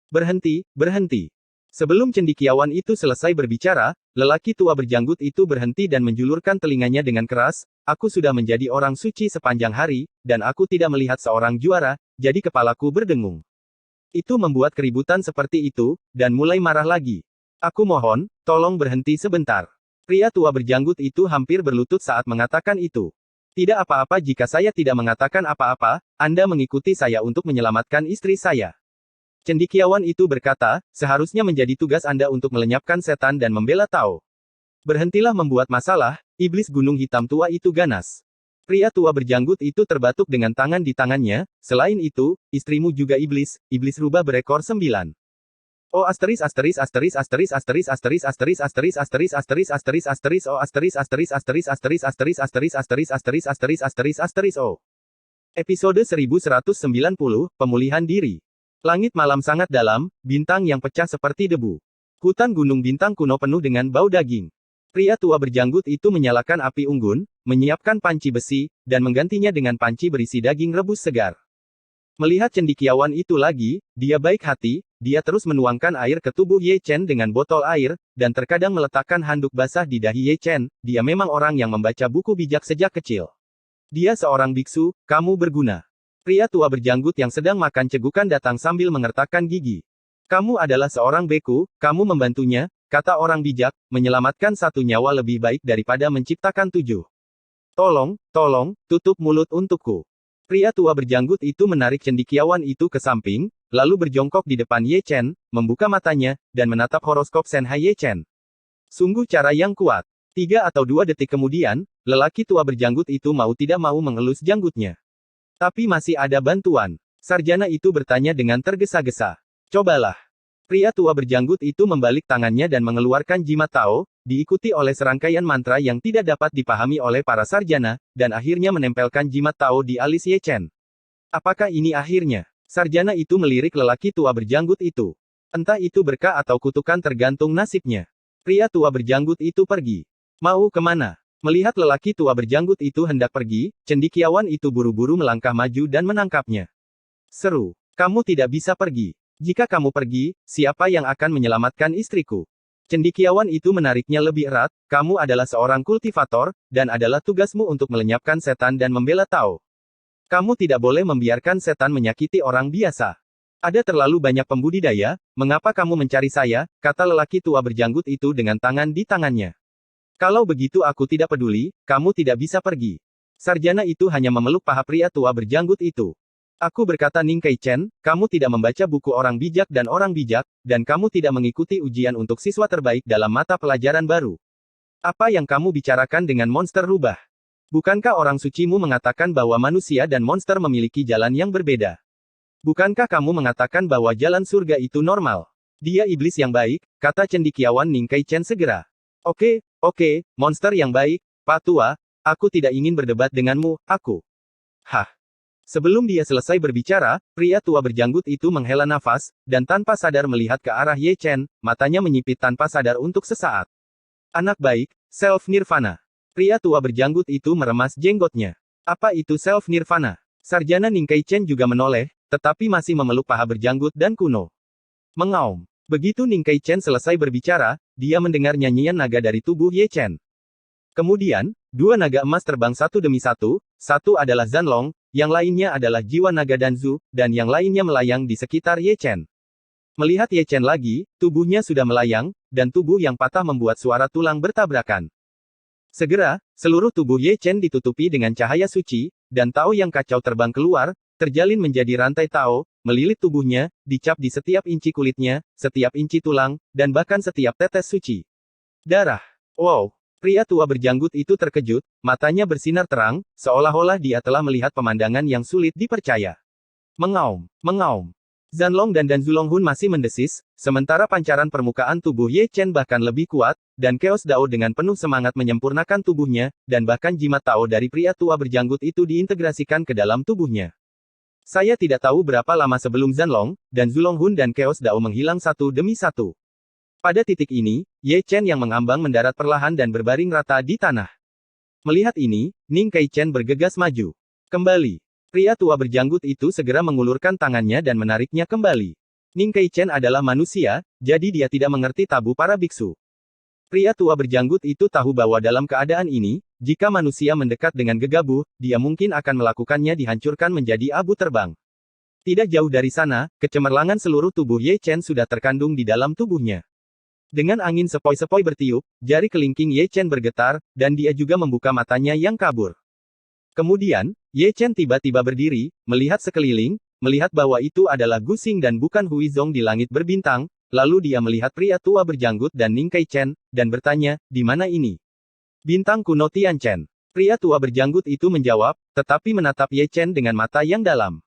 Berhenti, berhenti. Sebelum cendekiawan itu selesai berbicara, lelaki tua berjanggut itu berhenti dan menjulurkan telinganya dengan keras, aku sudah menjadi orang suci sepanjang hari, dan aku tidak melihat seorang juara, jadi kepalaku berdengung. Itu membuat keributan seperti itu, dan mulai marah lagi. Aku mohon, tolong berhenti sebentar. Pria tua berjanggut itu hampir berlutut saat mengatakan itu. Tidak apa-apa jika saya tidak mengatakan apa-apa, Anda mengikuti saya untuk menyelamatkan istri saya. Cendekiawan itu berkata, seharusnya menjadi tugas Anda untuk melenyapkan setan dan membela Tao. Berhentilah membuat masalah, iblis gunung hitam tua itu ganas. Pria tua berjanggut itu terbatuk dengan tangan di tangannya, selain itu, istrimu juga iblis, iblis rubah berekor 9. Oh asteris asteris asteris asteris asteris asteris asteris asteris asteris asteris asteris asteris oh asteris asteris asteris asteris asteris asteris asteris asteris asteris asteris asteris oh. Episode 1190, Pemulihan Diri. Langit malam sangat dalam, bintang yang pecah seperti debu. Hutan gunung bintang kuno penuh dengan bau daging. Pria tua berjanggut itu menyalakan api unggun, menyiapkan panci besi, dan menggantinya dengan panci berisi daging rebus segar. Melihat cendekiawan itu lagi, dia baik hati, dia terus menuangkan air ke tubuh Ye Chen dengan botol air, dan terkadang meletakkan handuk basah di dahi Ye Chen, dia memang orang yang membaca buku bijak sejak kecil. Dia seorang biksu, kamu berguna. Pria tua berjanggut yang sedang makan cegukan datang sambil mengertakkan gigi. Kamu adalah seorang beku, kamu membantunya, kata orang bijak, menyelamatkan 1 nyawa lebih baik daripada menciptakan 7. Tolong, tolong, tutup mulut untukku. Pria tua berjanggut itu menarik cendekiawan itu ke samping, lalu berjongkok di depan Ye Chen, membuka matanya, dan menatap horoskop Senhai Ye Chen. Sungguh cara yang kuat. 3 atau 2 detik kemudian, lelaki tua berjanggut itu mau tidak mau mengelus janggutnya. Tapi masih ada bantuan. Sarjana itu bertanya dengan tergesa-gesa. Cobalah. Pria tua berjanggut itu membalik tangannya dan mengeluarkan jimat Tao, diikuti oleh serangkaian mantra yang tidak dapat dipahami oleh para sarjana, dan akhirnya menempelkan jimat Tao di alis Ye Chen. Apakah ini akhirnya? Sarjana itu melirik lelaki tua berjanggut itu. Entah itu berkah atau kutukan tergantung nasibnya. Pria tua berjanggut itu pergi. Mau kemana? Melihat lelaki tua berjanggut itu hendak pergi, cendekiawan itu buru-buru melangkah maju dan menangkapnya. Seru, kamu tidak bisa pergi. Jika kamu pergi, siapa yang akan menyelamatkan istriku? Cendekiawan itu menariknya lebih erat, kamu adalah seorang kultivator, dan adalah tugasmu untuk melenyapkan setan dan membela Tao. Kamu tidak boleh membiarkan setan menyakiti orang biasa. Ada terlalu banyak pembudidaya, mengapa kamu mencari saya, kata lelaki tua berjanggut itu dengan tangan di tangannya. Kalau begitu aku tidak peduli, kamu tidak bisa pergi. Sarjana itu hanya memeluk paha pria tua berjanggut itu. Aku berkata Ning Kai Chen, kamu tidak membaca buku orang bijak, dan kamu tidak mengikuti ujian untuk siswa terbaik dalam mata pelajaran baru. Apa yang kamu bicarakan dengan monster rubah? Bukankah orang sucimu mengatakan bahwa manusia dan monster memiliki jalan yang berbeda? Bukankah kamu mengatakan bahwa jalan surga itu normal? Dia iblis yang baik, kata cendekiawan Ning Kai Chen segera. Oke, Oke, monster yang baik, Pak Tua, aku tidak ingin berdebat denganmu, aku. Hah. Sebelum dia selesai berbicara, pria tua berjanggut itu menghela nafas, dan tanpa sadar melihat ke arah Ye Chen, matanya menyipit tanpa sadar untuk sesaat. Anak baik, self-nirvana. Pria tua berjanggut itu meremas jenggotnya. Apa itu self-nirvana? Sarjana Ning Kai Chen juga menoleh, tetapi masih memeluk paha berjanggut dan kuno. Mengaum. Begitu Ning Kai Chen selesai berbicara, dia mendengar nyanyian naga dari tubuh Ye Chen. Kemudian, dua naga emas terbang satu demi satu adalah Zanlong, yang lainnya adalah jiwa naga Danzu, dan yang lainnya melayang di sekitar Ye Chen. Melihat Ye Chen lagi, tubuhnya sudah melayang, dan tubuh yang patah membuat suara tulang bertabrakan. Segera, seluruh tubuh Ye Chen ditutupi dengan cahaya suci, dan Tao yang kacau terbang keluar, terjalin menjadi rantai Tao, melilit tubuhnya, dicap di setiap inci kulitnya, setiap inci tulang, dan bahkan setiap tetes suci. Darah. Wow! Pria tua berjanggut itu terkejut, matanya bersinar terang, seolah-olah dia telah melihat pemandangan yang sulit dipercaya. Mengaum, mengaum. Zanlong dan Danzulong Hun masih mendesis, sementara pancaran permukaan tubuh Ye Chen bahkan lebih kuat, dan Chaos Dao dengan penuh semangat menyempurnakan tubuhnya, dan bahkan jimat Tao dari pria tua berjanggut itu diintegrasikan ke dalam tubuhnya. Saya tidak tahu berapa lama sebelum Zanlong, Danzulong Hun dan Chaos Dao menghilang satu demi satu. Pada titik ini, Ye Chen yang mengambang mendarat perlahan dan berbaring rata di tanah. Melihat ini, Ning Kai Chen bergegas maju. Kembali. Pria tua berjanggut itu segera mengulurkan tangannya dan menariknya kembali. Ning Kai Chen adalah manusia, jadi dia tidak mengerti tabu para biksu. Pria tua berjanggut itu tahu bahwa dalam keadaan ini, jika manusia mendekat dengan gegabah, dia mungkin akan melakukannya dihancurkan menjadi abu terbang. Tidak jauh dari sana, kecemerlangan seluruh tubuh Ye Chen sudah terkandung di dalam tubuhnya. Dengan angin sepoi-sepoi bertiup, jari kelingking Ye Chen bergetar, dan dia juga membuka matanya yang kabur. Kemudian, Ye Chen tiba-tiba berdiri, melihat sekeliling, melihat bahwa itu adalah Gu Xing dan bukan Huizong di langit berbintang, lalu dia melihat pria tua berjanggut dan Ning Kai Chen, dan bertanya, di mana ini? Bintang kuno Tian Chen. Pria tua berjanggut itu menjawab, tetapi menatap Ye Chen dengan mata yang dalam.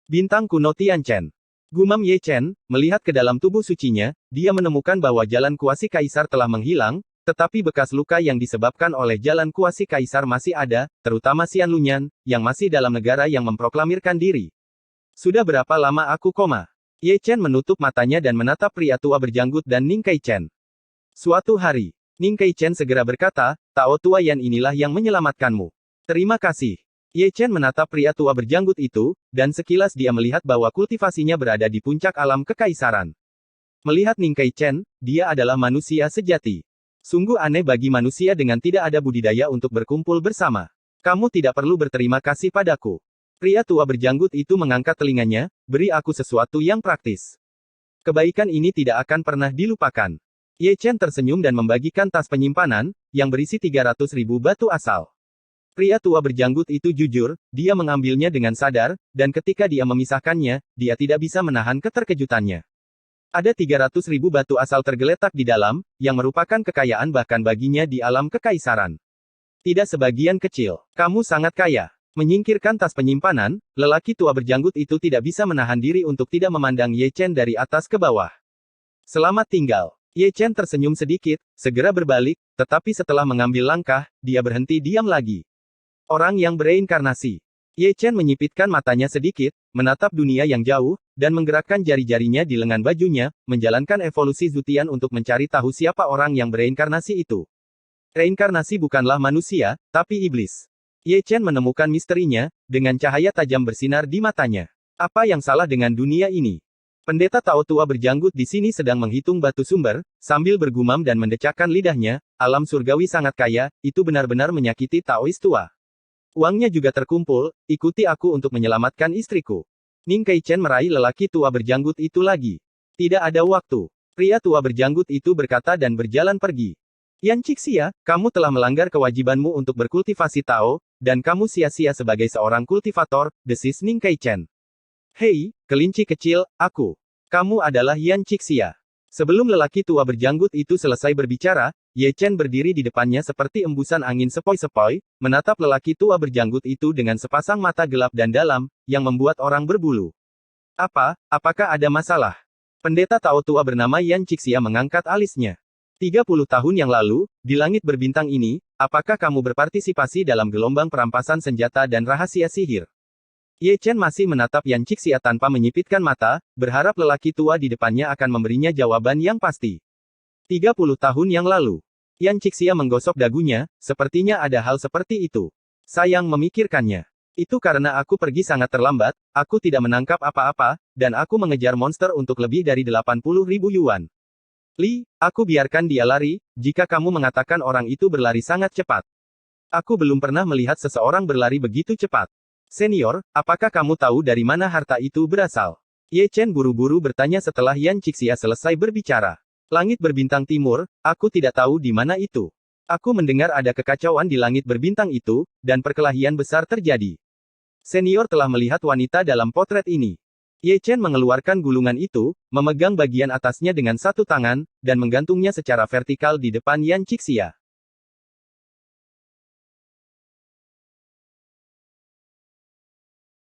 Bintang kuno Tian Chen. Gumam Ye Chen, melihat ke dalam tubuh sucinya, dia menemukan bahwa jalan kuasi kaisar telah menghilang, tetapi bekas luka yang disebabkan oleh jalan kuasi kaisar masih ada, terutama Xian Lunyan, yang masih dalam negara yang memproklamirkan diri. Sudah berapa lama aku koma? Ye Chen menutup matanya dan menatap pria tua berjanggut dan Ning Kai Chen. Suatu hari, Ning Kai Chen segera berkata, Tao Tua Yan inilah yang menyelamatkanmu. Terima kasih. Ye Chen menatap pria tua berjanggut itu, dan sekilas dia melihat bahwa kultivasinya berada di puncak alam kekaisaran. Melihat Ning Kai Chen, dia adalah manusia sejati. Sungguh aneh bagi manusia dengan tidak ada budidaya untuk berkumpul bersama. Kamu tidak perlu berterima kasih padaku. Pria tua berjanggut itu mengangkat telinganya, beri aku sesuatu yang praktis. Kebaikan ini tidak akan pernah dilupakan. Ye Chen tersenyum dan membagikan tas penyimpanan, yang berisi 300.000 batu asal. Pria tua berjanggut itu jujur, dia mengambilnya dengan sadar, dan ketika dia memisahkannya, dia tidak bisa menahan keterkejutannya. Ada 300.000 batu asal tergeletak di dalam, yang merupakan kekayaan bahkan baginya di alam kekaisaran. Tidak sebagian kecil. Kamu sangat kaya. Menyingkirkan tas penyimpanan, lelaki tua berjanggut itu tidak bisa menahan diri untuk tidak memandang Ye Chen dari atas ke bawah. Selamat tinggal. Ye Chen tersenyum sedikit, segera berbalik, tetapi setelah mengambil langkah, dia berhenti diam lagi. Orang yang bereinkarnasi. Ye Chen menyipitkan matanya sedikit, menatap dunia yang jauh, dan menggerakkan jari-jarinya di lengan bajunya, menjalankan evolusi Zutian untuk mencari tahu siapa orang yang bereinkarnasi itu. Reinkarnasi bukanlah manusia, tapi iblis. Ye Chen menemukan misterinya, dengan cahaya tajam bersinar di matanya. Apa yang salah dengan dunia ini? Pendeta Tao tua berjanggut di sini sedang menghitung batu sumber, sambil bergumam dan mendecakkan lidahnya, alam surgawi sangat kaya, itu benar-benar menyakiti Taois tua. Uangnya juga terkumpul, ikuti aku untuk menyelamatkan istriku. Ning Kai Chen meraih lelaki tua berjanggut itu lagi. Tidak ada waktu. Pria tua berjanggut itu berkata dan berjalan pergi. Yan Cixia, kamu telah melanggar kewajibanmu untuk berkultivasi Tao, dan kamu sia-sia sebagai seorang kultivator, desis Ning Kai Chen. Hei, kelinci kecil, aku. Kamu adalah Yan Cixia. Sebelum lelaki tua berjanggut itu selesai berbicara, Ye Chen berdiri di depannya seperti embusan angin sepoi-sepoi, menatap lelaki tua berjanggut itu dengan sepasang mata gelap dan dalam, yang membuat orang berbulu. Apakah ada masalah? Pendeta Tao tua bernama Yan Cixia mengangkat alisnya. 30 tahun yang lalu, di langit berbintang ini, apakah kamu berpartisipasi dalam gelombang perampasan senjata dan rahasia sihir? Ye Chen masih menatap Yan Cixia tanpa menyipitkan mata, berharap lelaki tua di depannya akan memberinya jawaban yang pasti. 30 tahun yang lalu. Yan Cixia menggosok dagunya, sepertinya ada hal seperti itu. Sayang memikirkannya. Itu karena aku pergi sangat terlambat, aku tidak menangkap apa-apa, dan aku mengejar monster untuk lebih dari 80.000 yuan. Li, aku biarkan dia lari, jika kamu mengatakan orang itu berlari sangat cepat. Aku belum pernah melihat seseorang berlari begitu cepat. Senior, apakah kamu tahu dari mana harta itu berasal? Ye Chen buru-buru bertanya setelah Yan Cixia selesai berbicara. Langit berbintang timur, aku tidak tahu di mana itu. Aku mendengar ada kekacauan di langit berbintang itu, dan perkelahian besar terjadi. Senior telah melihat wanita dalam potret ini. Ye Chen mengeluarkan gulungan itu, memegang bagian atasnya dengan satu tangan, dan menggantungnya secara vertikal di depan Yan Cixia.